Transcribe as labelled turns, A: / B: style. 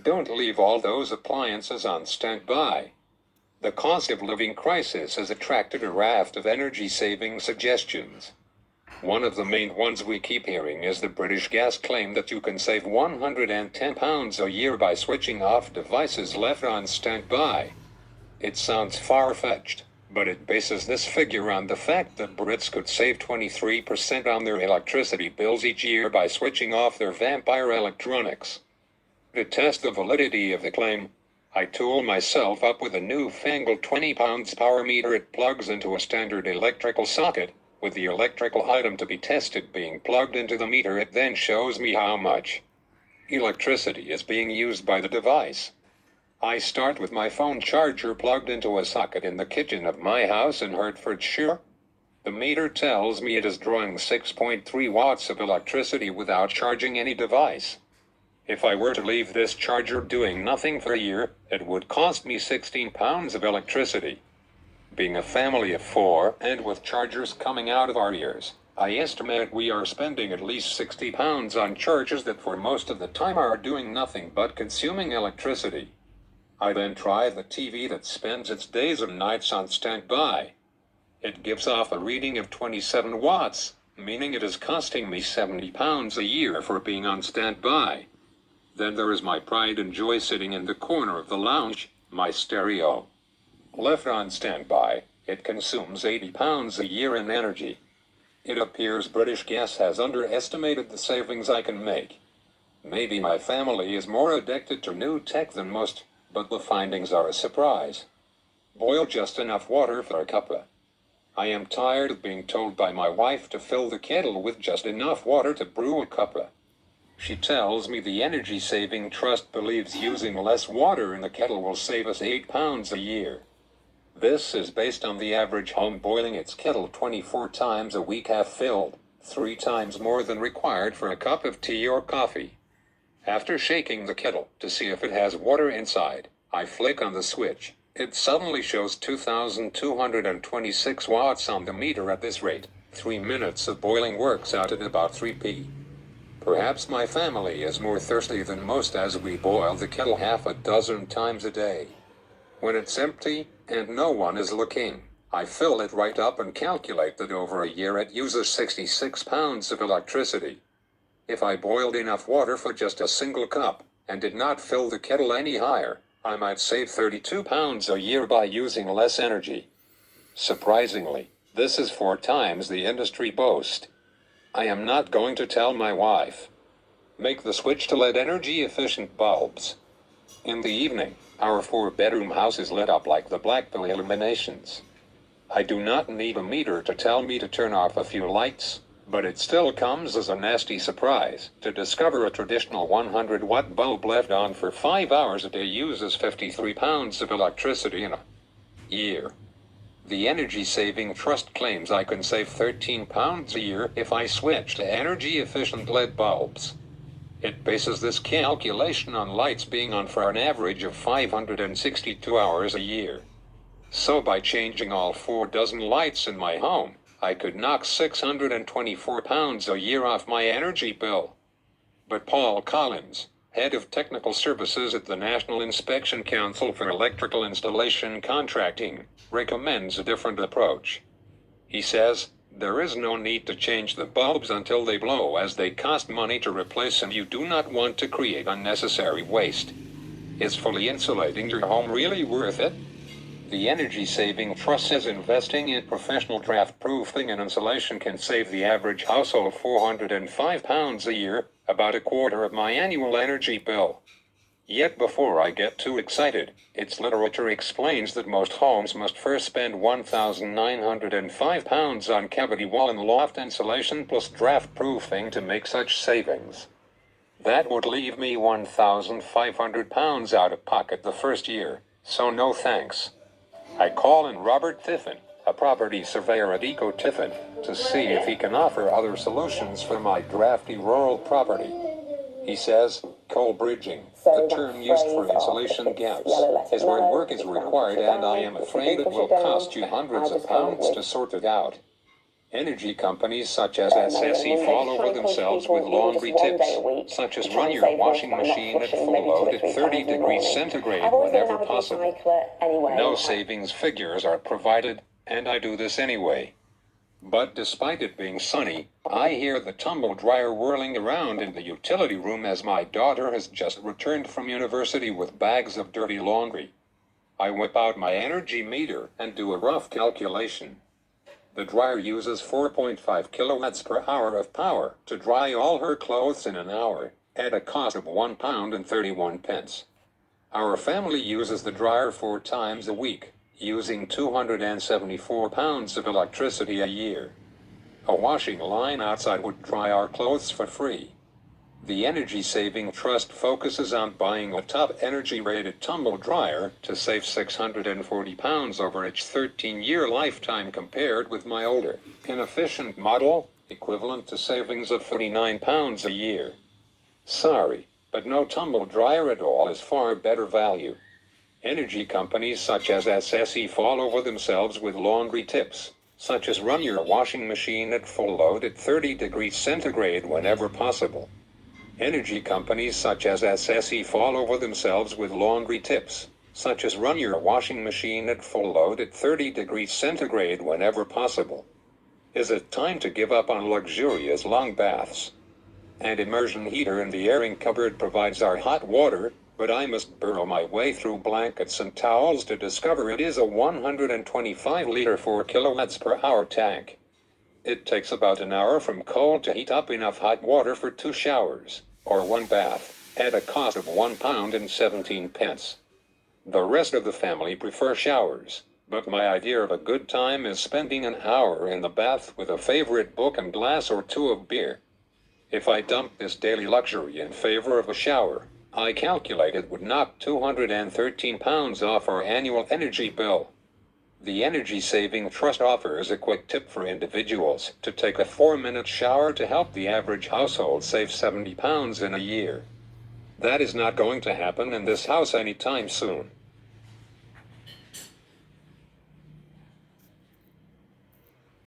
A: Don't leave all those appliances on standby. The cost of living crisis has attracted a raft of energy-saving suggestions. One of the main ones we keep hearing is the British gas claim that you can save £110 a year by switching off devices left on standby. It sounds far-fetched, but it bases this figure on the fact that Brits could save 23% on their electricity bills each year by switching off their vampire electronics. To test the validity of the claim, I tool myself up with a new-fangled 20-pound power meter. It plugs into a standard electrical socket, with the electrical item to be tested being plugged into the meter. It then shows me how much electricity is being used by the device. I start with my phone charger plugged into a socket in the kitchen of my house in Hertfordshire. The meter tells me it is drawing 6.3 watts of electricity without charging any device. If I were to leave this charger doing nothing for a year, it would cost me £16 of electricity. Being a family of 4, and with chargers coming out of our ears, I estimate we are spending at least £60 on chargers that for most of the time are doing nothing but consuming electricity. I then try the TV that spends its days and nights on standby. It gives off a reading of 27 watts, meaning it is costing me £70 a year for being on standby. Then there is my pride and joy sitting in the corner of the lounge, my stereo. Left on standby, it consumes £80 a year in energy. It appears British Gas has underestimated the savings I can make. Maybe my family is more addicted to new tech than most, but the findings are a surprise. Boil just enough water for a cuppa. I am tired of being told by my wife to fill the kettle with just enough water to brew a cuppa. She tells me the Energy Saving Trust believes using less water in the kettle will save us £8 a year. This is based on the average home boiling its kettle 24 times a week, half filled, 3 times more than required for a cup of tea or coffee. After shaking the kettle to see if it has water inside, I flick on the switch. It suddenly shows 2,226 watts on the meter. At this rate, 3 minutes of boiling works out at about 3p. Perhaps my family is more thirsty than most, as we boil the kettle half a dozen times a day. When it's empty, and no one is looking, I fill it right up and calculate that over a year it uses £66 of electricity. If I boiled enough water for just a single cup, and did not fill the kettle any higher, I might save £32 a year by using less energy. Surprisingly, this is 4 times the industry boast. I am not going to tell my wife. Make the switch to LED energy-efficient bulbs. In the evening, our 4-bedroom house is lit up like the Blackville illuminations. I do not need a meter to tell me to turn off a few lights, but it still comes as a nasty surprise to discover a traditional 100-watt bulb left on for 5 hours a day uses £53 of electricity in a year. The Energy Saving Trust claims I can save £13 a year if I switch to energy-efficient LED bulbs. It bases this calculation on lights being on for an average of 562 hours a year. So by changing all 4 dozen lights in my home, I could knock £624 a year off my energy bill. But Paul Collins, head of technical services at the National Inspection Council for Electrical Installation Contracting, recommends a different approach. He says, there is no need to change the bulbs until they blow, as they cost money to replace and you do not want to create unnecessary waste. Is fully insulating your home really worth it? The Energy Saving Trust says investing in professional draft proofing and insulation can save the average household £405 a year, about a quarter of my annual energy bill. Yet before I get too excited, its literature explains that most homes must first spend £1,905 on cavity wall and loft insulation plus draft proofing to make such savings. That would leave me £1,500 out of pocket the first year, so no thanks. I call in Robert Tiffin, a property surveyor at Eco Tiffin, to see if he can offer other solutions for my drafty rural property. He says, coal bridging, the term used for insulation gaps, is where work is required, and I am afraid it will cost you hundreds of pounds to sort it out. Energy companies such as SSE fall over themselves with laundry tips, such as run your washing machine at full load at 30 degrees centigrade whenever possible. No savings figures are provided, and I do this anyway. But despite it being sunny, I hear the tumble dryer whirling around in the utility room as my daughter has just returned from university with bags of dirty laundry. I whip out my energy meter and do a rough calculation. The dryer uses 4.5 kilowatts per hour of power to dry all her clothes in an hour, at a cost of £1.31. Our family uses the dryer 4 times a week, using 274 pounds of electricity a year. A washing line outside would dry our clothes for free. The Energy Saving Trust focuses on buying a top energy-rated tumble dryer to save £640 over its 13-year lifetime compared with my older, inefficient model, equivalent to savings of £49 a year. Sorry, but no tumble dryer at all is far better value. Energy companies such as SSE fall over themselves with laundry tips, such as run your washing machine at full load at 30 degrees centigrade whenever possible. Energy companies such as SSE fall over themselves with laundry tips, such as run your washing machine at full load at 30 degrees centigrade whenever possible. Is it time to give up on luxurious long baths? An immersion heater in the airing cupboard provides our hot water, but I must burrow my way through blankets and towels to discover it is a 125-liter 4 kilowatts per hour tank. It takes about an hour from cold to heat up enough hot water for 2 showers, or 1 bath, at a cost of £1.17. The rest of the family prefer showers, but my idea of a good time is spending an hour in the bath with a favorite book and glass or 2 of beer. If I dump this daily luxury in favor of a shower, I calculate it would knock £213 off our annual energy bill. The Energy Saving Trust offers a quick tip for individuals to take a 4-minute shower to help the average household save £70 in a year. That is not going to happen in this house anytime soon.